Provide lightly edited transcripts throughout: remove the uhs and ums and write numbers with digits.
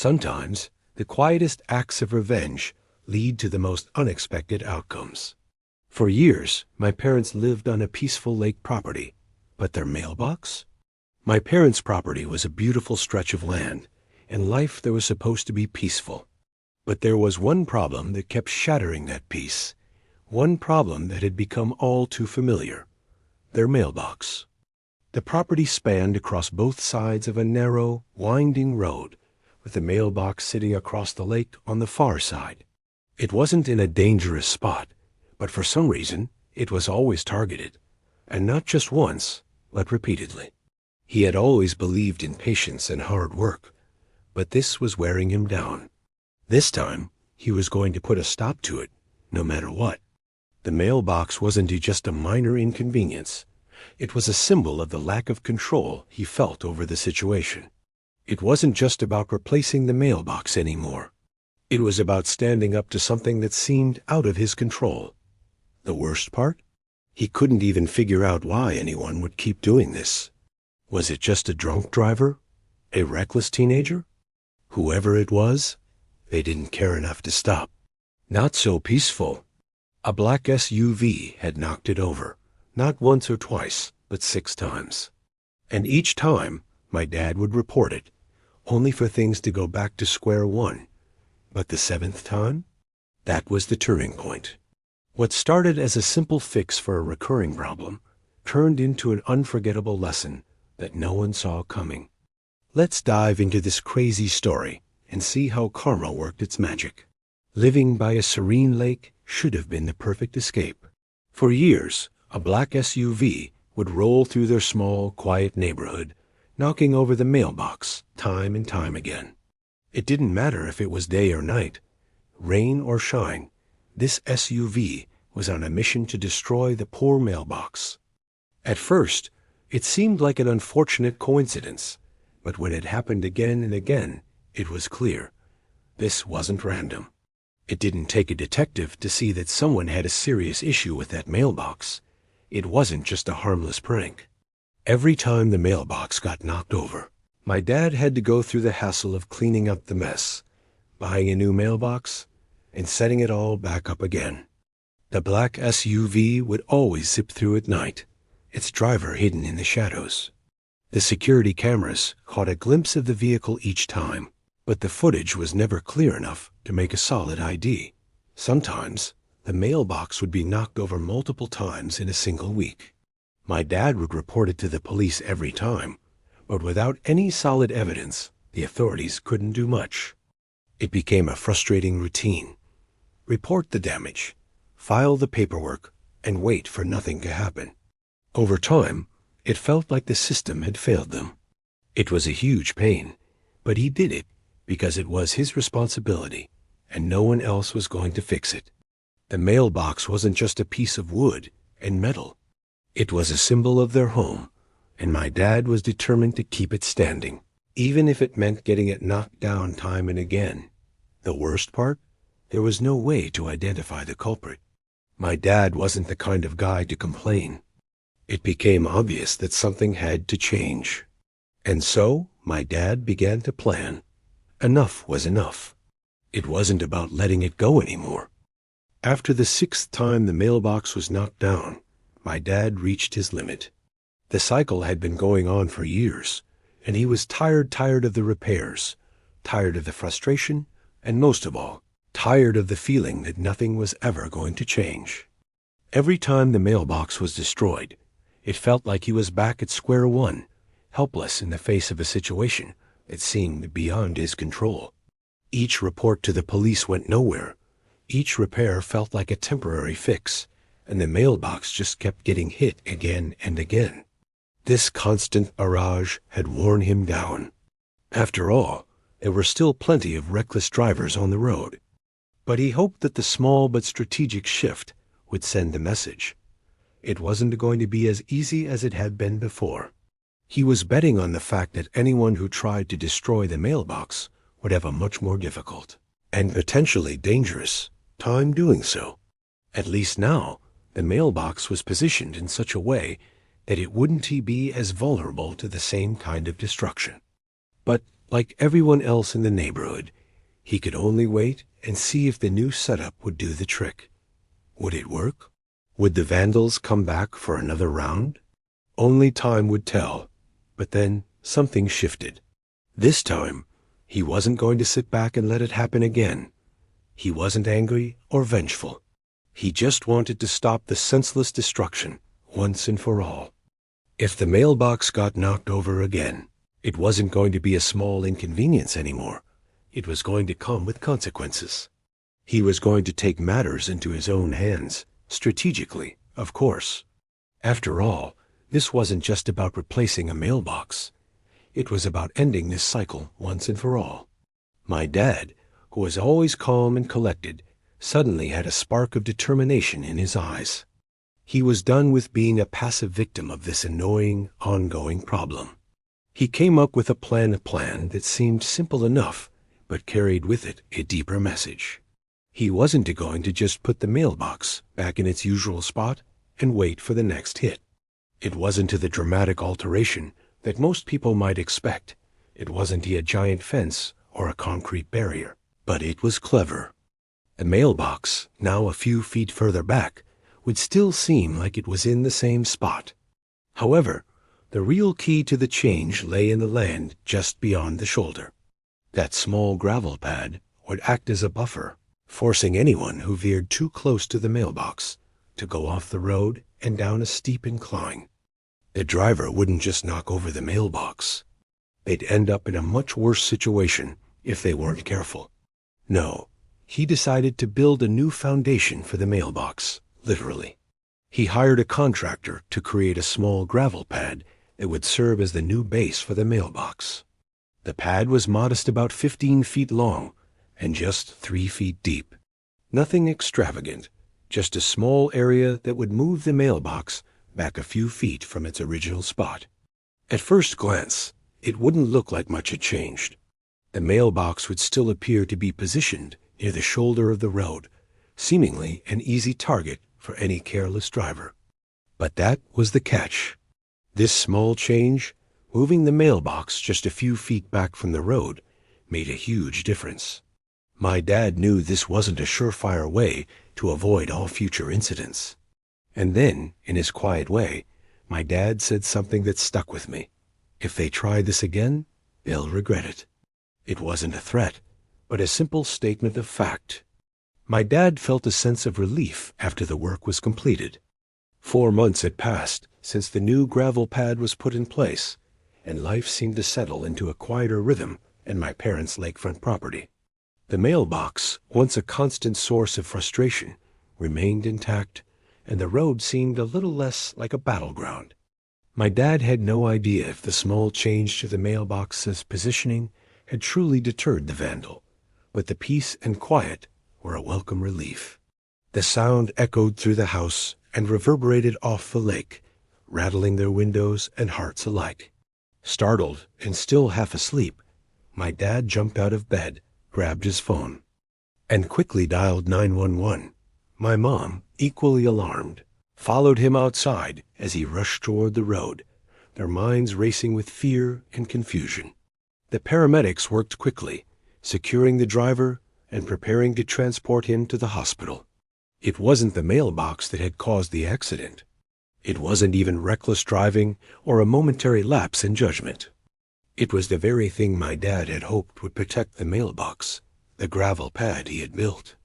Sometimes, the quietest acts of revenge lead to the most unexpected outcomes. For years, my parents lived on a peaceful lake property, but their mailbox? My parents' property was a beautiful stretch of land, and life there was supposed to be peaceful. But there was one problem that kept shattering that peace, one problem that had become all too familiar: their mailbox. The property spanned across both sides of a narrow, winding road, with the mailbox sitting across the lake on the far side. It wasn't in a dangerous spot, but for some reason it was always targeted, and not just once, but repeatedly. He had always believed in patience and hard work, but this was wearing him down. This time, he was going to put a stop to it, no matter what. The mailbox wasn't just a minor inconvenience. It was a symbol of the lack of control he felt over the situation. It wasn't just about replacing the mailbox anymore. It was about standing up to something that seemed out of his control. The worst part? He couldn't even figure out why anyone would keep doing this. Was it just a drunk driver? A reckless teenager? Whoever it was, they didn't care enough to stop. Not so peaceful. A black SUV had knocked it over, not once or twice, but 6 times. And each time, my dad would report it, only for things to go back to square one. But the 7th time? That was the turning point. What started as a simple fix for a recurring problem turned into an unforgettable lesson that no one saw coming. Let's dive into this crazy story and see how karma worked its magic. Living by a serene lake should have been the perfect escape. For years, a black SUV would roll through their small, quiet neighborhood, knocking over the mailbox time and time again. It didn't matter if it was day or night, rain or shine. This SUV was on a mission to destroy the poor mailbox. At first, it seemed like an unfortunate coincidence, but when it happened again and again, it was clear. This wasn't random. It didn't take a detective to see that someone had a serious issue with that mailbox. It wasn't just a harmless prank. Every time the mailbox got knocked over, my dad had to go through the hassle of cleaning up the mess, buying a new mailbox, and setting it all back up again. The black SUV would always zip through at night, its driver hidden in the shadows. The security cameras caught a glimpse of the vehicle each time, but the footage was never clear enough to make a solid ID. Sometimes, the mailbox would be knocked over multiple times in a single week. My dad would report it to the police every time, but without any solid evidence, the authorities couldn't do much. It became a frustrating routine. Report the damage, file the paperwork, and wait for nothing to happen. Over time, it felt like the system had failed them. It was a huge pain, but he did it because it was his responsibility, and no one else was going to fix it. The mailbox wasn't just a piece of wood and metal. It was a symbol of their home, and my dad was determined to keep it standing, even if it meant getting it knocked down time and again. The worst part? There was no way to identify the culprit. My dad wasn't the kind of guy to complain. It became obvious that something had to change. And so, my dad began to plan. Enough was enough. It wasn't about letting it go anymore. After the 6th time the mailbox was knocked down, my dad reached his limit. The cycle had been going on for years, and he was tired of the repairs, tired of the frustration, and most of all, tired of the feeling that nothing was ever going to change. Every time the mailbox was destroyed, it felt like he was back at square one, helpless in the face of a situation that seemed beyond his control. Each report to the police went nowhere. Each repair felt like a temporary fix, and the mailbox just kept getting hit again and again. This constant barrage had worn him down. After all, there were still plenty of reckless drivers on the road. But he hoped that the small but strategic shift would send the message. It wasn't going to be as easy as it had been before. He was betting on the fact that anyone who tried to destroy the mailbox would have a much more difficult, and potentially dangerous, time doing so. At least now, the mailbox was positioned in such a way that it wouldn't be as vulnerable to the same kind of destruction. But Like everyone else in the neighborhood, he could only wait and see if the new setup would do the trick. Would it work? Would the vandals come back for another round? Only time would tell. But then something shifted. This time, he wasn't going to sit back and let it happen again. He wasn't angry or vengeful. He just wanted to stop the senseless destruction once and for all. If the mailbox got knocked over again, it wasn't going to be a small inconvenience anymore. It was going to come with consequences. He was going to take matters into his own hands, strategically, of course. After all, this wasn't just about replacing a mailbox. It was about ending this cycle once and for all. My dad, who was always calm and collected, suddenly had a spark of determination in his eyes. He was done with being a passive victim of this annoying, ongoing problem. He came up with a plan that seemed simple enough, but carried with it a deeper message. He wasn't going to just put the mailbox back in its usual spot and wait for the next hit. It wasn't a dramatic alteration that most people might expect. It wasn't a giant fence or a concrete barrier, but it was clever. A mailbox, now a few feet further back, would still seem like it was in the same spot. However, the real key to the change lay in the land just beyond the shoulder. That small gravel pad would act as a buffer, forcing anyone who veered too close to the mailbox to go off the road and down a steep incline. The driver wouldn't just knock over the mailbox. They'd end up in a much worse situation if they weren't careful. No, he decided to build a new foundation for the mailbox, literally. He hired a contractor to create a small gravel pad that would serve as the new base for the mailbox. The pad was modest, about 15 feet long and just 3 feet deep. Nothing extravagant, just a small area that would move the mailbox back a few feet from its original spot. At first glance, it wouldn't look like much had changed. The mailbox would still appear to be positioned near the shoulder of the road, seemingly an easy target for any careless driver. But that was the catch. This small change, moving the mailbox just a few feet back from the road, made a huge difference. My dad knew this wasn't a surefire way to avoid all future incidents. And then, in his quiet way, my dad said something that stuck with me. If they try this again, they'll regret it. It wasn't a threat, but a simple statement of fact. My dad felt a sense of relief after the work was completed. 4 months had passed since the new gravel pad was put in place, and life seemed to settle into a quieter rhythm in my parents' lakefront property. The mailbox, once a constant source of frustration, remained intact, and the road seemed a little less like a battleground. My dad had no idea if the small change to the mailbox's positioning had truly deterred the vandal, but the peace and quiet were a welcome relief. The sound echoed through the house and reverberated off the lake, rattling their windows and hearts alike. Startled and still half asleep, my dad jumped out of bed, grabbed his phone, and quickly dialed 911. My mom, equally alarmed, followed him outside as he rushed toward the road, their minds racing with fear and confusion. The paramedics worked quickly, securing the driver and preparing to transport him to the hospital. It wasn't the mailbox that had caused the accident. It wasn't even reckless driving or a momentary lapse in judgment. It was the very thing my dad had hoped would protect the mailbox, the gravel pad he had built.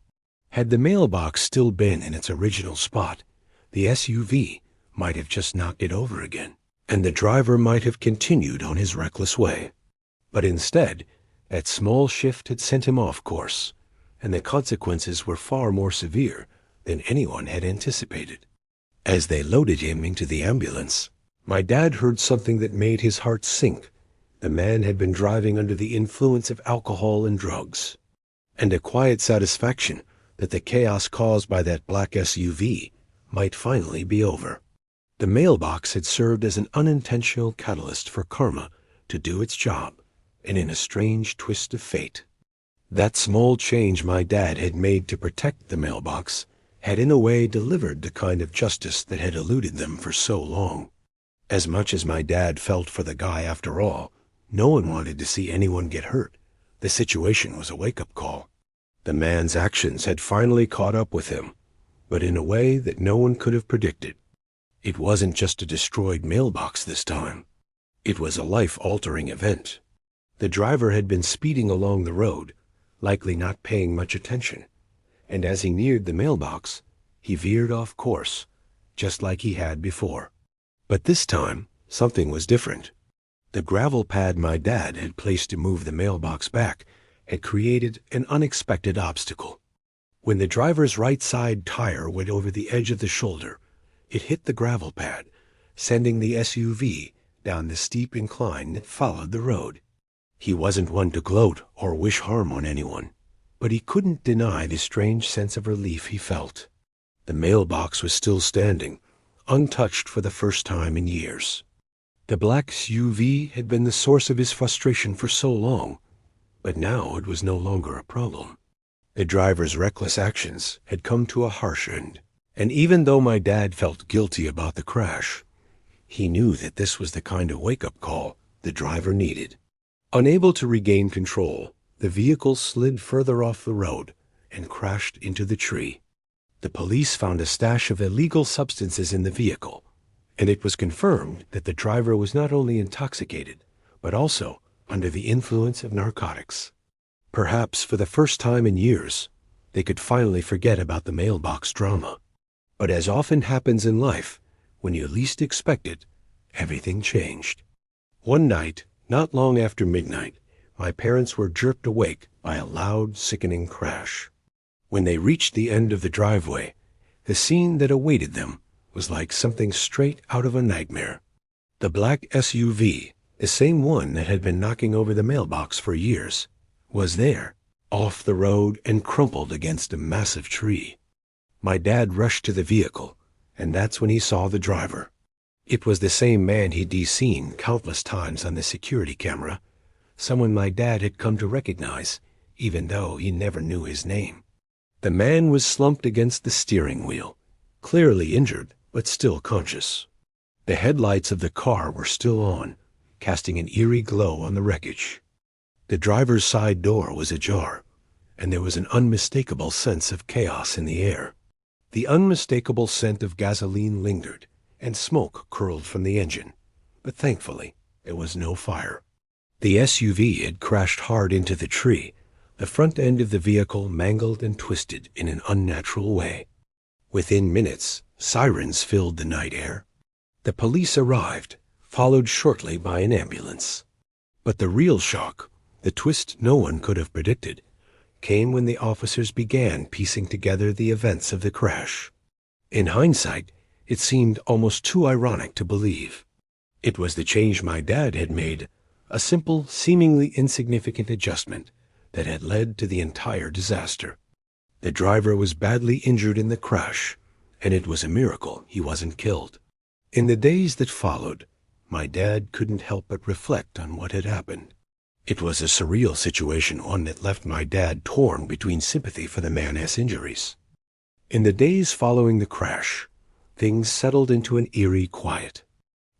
Had the mailbox still been in its original spot, the SUV might have just knocked it over again, and the driver might have continued on his reckless way. But instead, that small shift had sent him off course, and the consequences were far more severe than anyone had anticipated. As they loaded him into the ambulance, my dad heard something that made his heart sink. The man had been driving under the influence of alcohol and drugs, and a quiet satisfaction that the chaos caused by that black SUV might finally be over. The mailbox had served as an unintentional catalyst for karma to do its job, and in a strange twist of fate, that small change my dad had made to protect the mailbox had in a way delivered the kind of justice that had eluded them for so long. As much as my dad felt for the guy after all, No one wanted to see anyone get hurt. The situation was a wake-up call. The man's actions had finally caught up with him, but in a way that no one could have predicted. It wasn't just a destroyed mailbox this time. It was a life-altering event. The driver had been speeding along the road, likely not paying much attention, and as he neared the mailbox, he veered off course, just like he had before. But this time, something was different. The gravel pad my dad had placed to move the mailbox back had created an unexpected obstacle. When the driver's right side tire went over the edge of the shoulder, it hit the gravel pad, sending the SUV down the steep incline that followed the road. He wasn't one to gloat or wish harm on anyone, but he couldn't deny the strange sense of relief he felt. The mailbox was still standing, untouched for the first time in years. The black SUV had been the source of his frustration for so long, but now it was no longer a problem. The driver's reckless actions had come to a harsh end, and even though my dad felt guilty about the crash, he knew that this was the kind of wake-up call the driver needed. Unable to regain control, the vehicle slid further off the road and crashed into the tree. The police found a stash of illegal substances in the vehicle, and it was confirmed that the driver was not only intoxicated, but also under the influence of narcotics. Perhaps for the first time in years, they could finally forget about the mailbox drama. But as often happens in life, when you least expect it, everything changed. One night, not long after midnight, my parents were jerked awake by a loud, sickening crash. When they reached the end of the driveway, the scene that awaited them was like something straight out of a nightmare. The black SUV, the same one that had been knocking over the mailbox for years, was there, off the road and crumpled against a massive tree. My dad rushed to the vehicle, and that's when he saw the driver. It was the same man he'd seen countless times on the security camera, someone my dad had come to recognize, even though he never knew his name. The man was slumped against the steering wheel, clearly injured, but still conscious. The headlights of the car were still on, casting an eerie glow on the wreckage. The driver's side door was ajar, and there was an unmistakable sense of chaos in the air. The unmistakable scent of gasoline lingered, and smoke curled from the engine, but thankfully there was no fire. The SUV had crashed hard into the tree, the front end of the vehicle mangled and twisted in an unnatural way. Within minutes, sirens filled the night air. The police arrived, followed shortly by an ambulance. But the real shock, the twist no one could have predicted, came when the officers began piecing together the events of the crash. In hindsight, it seemed almost too ironic to believe. It was the change my dad had made, a simple, seemingly insignificant adjustment that had led to the entire disaster. The driver was badly injured in the crash, and it was a miracle he wasn't killed. In the days that followed, my dad couldn't help but reflect on what had happened. It was a surreal situation, one that left my dad torn between sympathy for the man's injuries. In the days following the crash, things settled into an eerie quiet.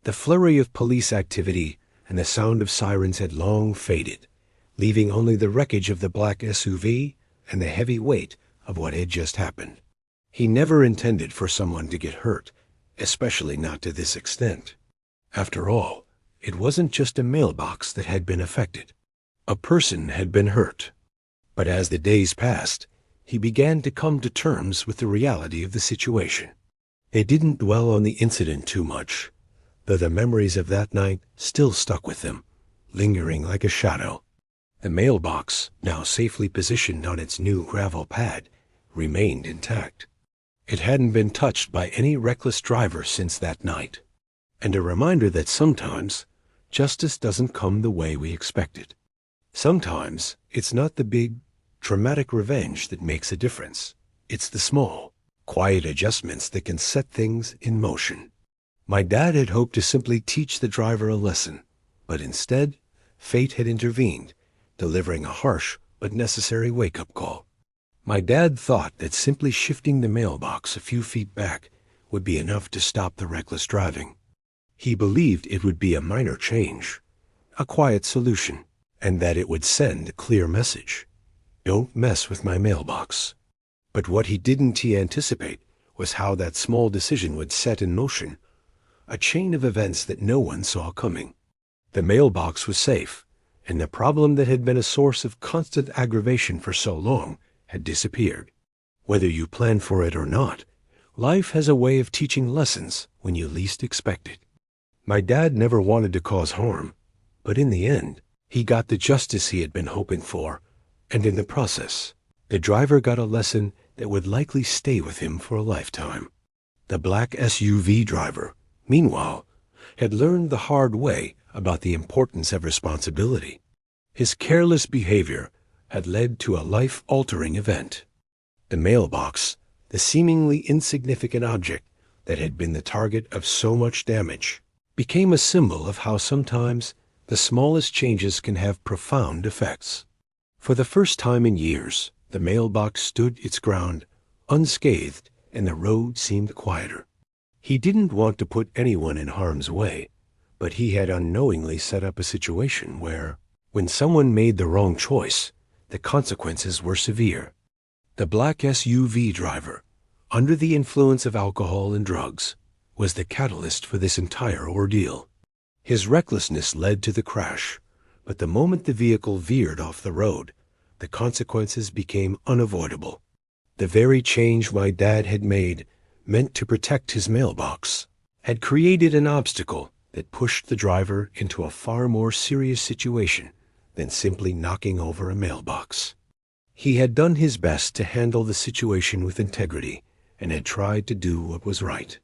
The flurry of police activity and the sound of sirens had long faded, leaving only the wreckage of the black SUV and the heavy weight of what had just happened. He never intended for someone to get hurt, especially not to this extent. After all, it wasn't just a mailbox that had been affected. A person had been hurt. But as the days passed, he began to come to terms with the reality of the situation. He didn't dwell on the incident too much, though the memories of that night still stuck with him, lingering like a shadow. The mailbox, now safely positioned on its new gravel pad, remained intact. It hadn't been touched by any reckless driver since that night, and a reminder that sometimes justice doesn't come the way we expect it. Sometimes it's not the big, dramatic revenge that makes a difference. It's the small, quiet adjustments that can set things in motion. My dad had hoped to simply teach the driver a lesson, but instead, fate had intervened, delivering a harsh but necessary wake-up call. My dad thought that simply shifting the mailbox a few feet back would be enough to stop the reckless driving. He believed it would be a minor change, a quiet solution, and that it would send a clear message. Don't mess with my mailbox. But what he anticipate was how that small decision would set in motion a chain of events that no one saw coming. The mailbox was safe, and the problem that had been a source of constant aggravation for so long had disappeared. Whether you plan for it or not, life has a way of teaching lessons when you least expect it. My dad never wanted to cause harm, but in the end, he got the justice he had been hoping for, and in the process, the driver got a lesson that would likely stay with him for a lifetime. The black SUV driver, meanwhile, had learned the hard way about the importance of responsibility. His careless behavior had led to a life-altering event. The mailbox, the seemingly insignificant object that had been the target of so much damage, became a symbol of how sometimes the smallest changes can have profound effects. For the first time in years, the mailbox stood its ground, unscathed, and the road seemed quieter. He didn't want to put anyone in harm's way, but he had unknowingly set up a situation where, when someone made the wrong choice, the consequences were severe. The black SUV driver, under the influence of alcohol and drugs, was the catalyst for this entire ordeal. His recklessness led to the crash, but the moment the vehicle veered off the road, the consequences became unavoidable. The very change my dad had made, meant to protect his mailbox, had created an obstacle that pushed the driver into a far more serious situation than simply knocking over a mailbox. He had done his best to handle the situation with integrity and had tried to do what was right.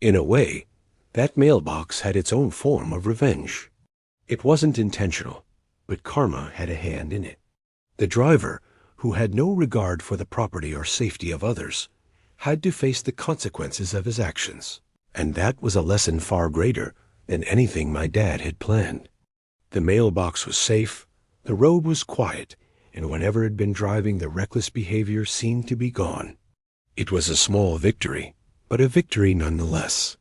In a way, that mailbox had its own form of revenge. It wasn't intentional, but karma had a hand in it. The driver, who had no regard for the property or safety of others, had to face the consequences of his actions, and that was a lesson far greater than anything my dad had planned. The mailbox was safe, the road was quiet, and whenever had been driving, the reckless behavior seemed to be gone. It was a small victory, but a victory nonetheless.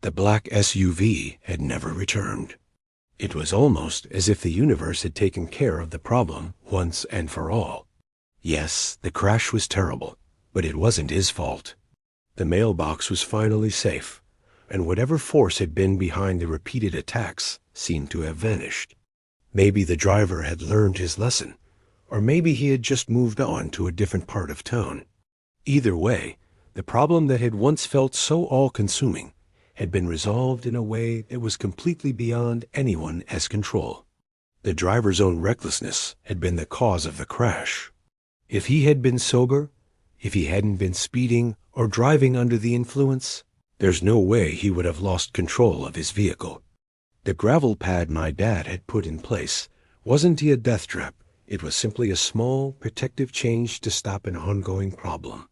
The black SUV had never returned. It was almost as if the universe had taken care of the problem once and for all. Yes, the crash was terrible, but it wasn't his fault. The mailbox was finally safe, and whatever force had been behind the repeated attacks seemed to have vanished. Maybe the driver had learned his lesson, or maybe he had just moved on to a different part of town. Either way, the problem that had once felt so all-consuming had been resolved in a way that was completely beyond anyone else's control. The driver's own recklessness had been the cause of the crash. If he had been sober, if he hadn't been speeding or driving under the influence, there's no way he would have lost control of his vehicle. The gravel pad my dad had put in place wasn't a death trap. It was simply a small, protective change to stop an ongoing problem.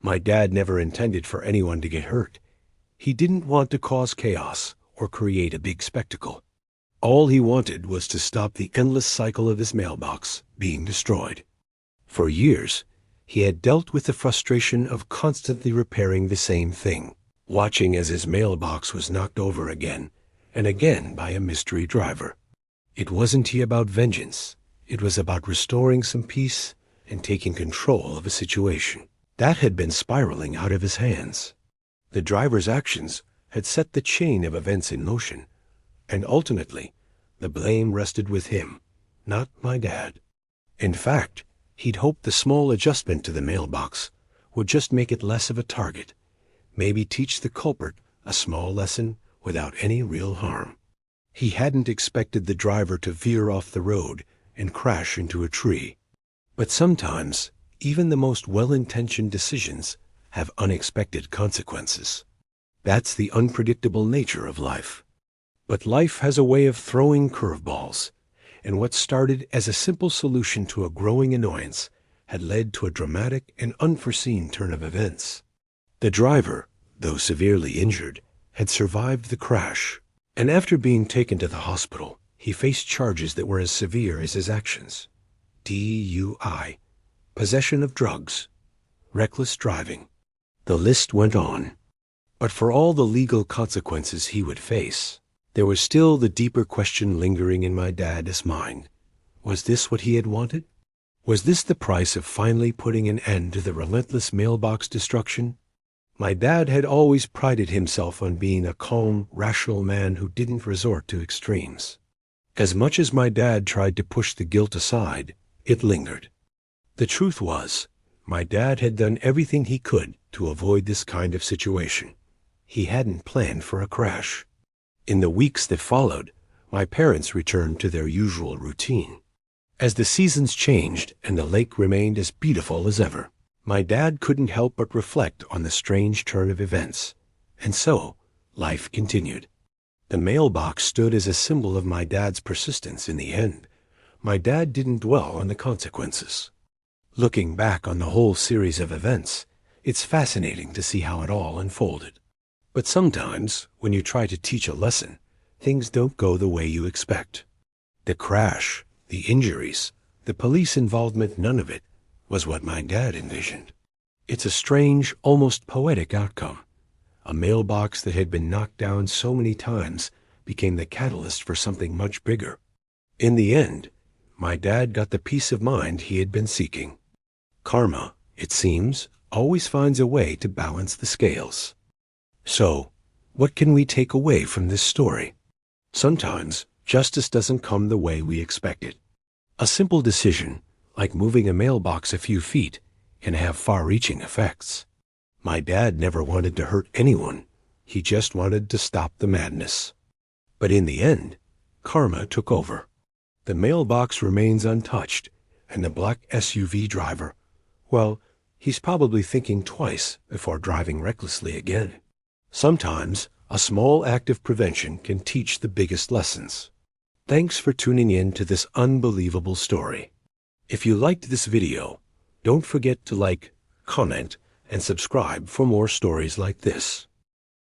My dad never intended for anyone to get hurt. He didn't want to cause chaos or create a big spectacle. All he wanted was to stop the endless cycle of his mailbox being destroyed. For years, he had dealt with the frustration of constantly repairing the same thing, watching as his mailbox was knocked over again and again by a mystery driver. It wasn't about vengeance. It was about restoring some peace and taking control of a situation that had been spiraling out of his hands. The driver's actions had set the chain of events in motion, and ultimately, the blame rested with him, not my dad. In fact, he'd hoped the small adjustment to the mailbox would just make it less of a target, maybe teach the culprit a small lesson without any real harm. He hadn't expected the driver to veer off the road and crash into a tree. But sometimes, even the most well-intentioned decisions have unexpected consequences. That's the unpredictable nature of life. But life has a way of throwing curveballs, and what started as a simple solution to a growing annoyance had led to a dramatic and unforeseen turn of events. The driver, though severely injured, had survived the crash, and after being taken to the hospital, he faced charges that were as severe as his actions. DUI, possession of drugs, reckless driving. The list went on. But for all the legal consequences he would face, There was still the deeper question lingering in my dad's mind. Was this what he had wanted? Was this the price of finally putting an end to the relentless mailbox destruction? My dad had always prided himself on being a calm, rational man who didn't resort to extremes. As much as my dad tried to push the guilt aside, it lingered. The truth was, my dad had done everything he could to avoid this kind of situation. He hadn't planned for a crash. In the weeks that followed, my parents returned to their usual routine. As the seasons changed and the lake remained as beautiful as ever, my dad couldn't help but reflect on the strange turn of events. And so, life continued. The mailbox stood as a symbol of my dad's persistence in the end. My dad didn't dwell on the consequences. Looking back on the whole series of events, it's fascinating to see how it all unfolded. But sometimes, when you try to teach a lesson, things don't go the way you expect. The crash, the injuries, the police involvement, none of it was what my dad envisioned. It's a strange, almost poetic outcome. A mailbox that had been knocked down so many times became the catalyst for something much bigger. In the end, my dad got the peace of mind he had been seeking. Karma, it seems, always finds a way to balance the scales. So, what can we take away from this story? Sometimes, justice doesn't come the way we expect it. A simple decision, like moving a mailbox a few feet, can have far-reaching effects. My dad never wanted to hurt anyone. He just wanted to stop the madness. But in the end, karma took over. The mailbox remains untouched, and the black SUV driver, well, he's probably thinking twice before driving recklessly again. Sometimes, a small act of prevention can teach the biggest lessons. Thanks for tuning in to this unbelievable story. If you liked this video, don't forget to like, comment, and subscribe for more stories like this.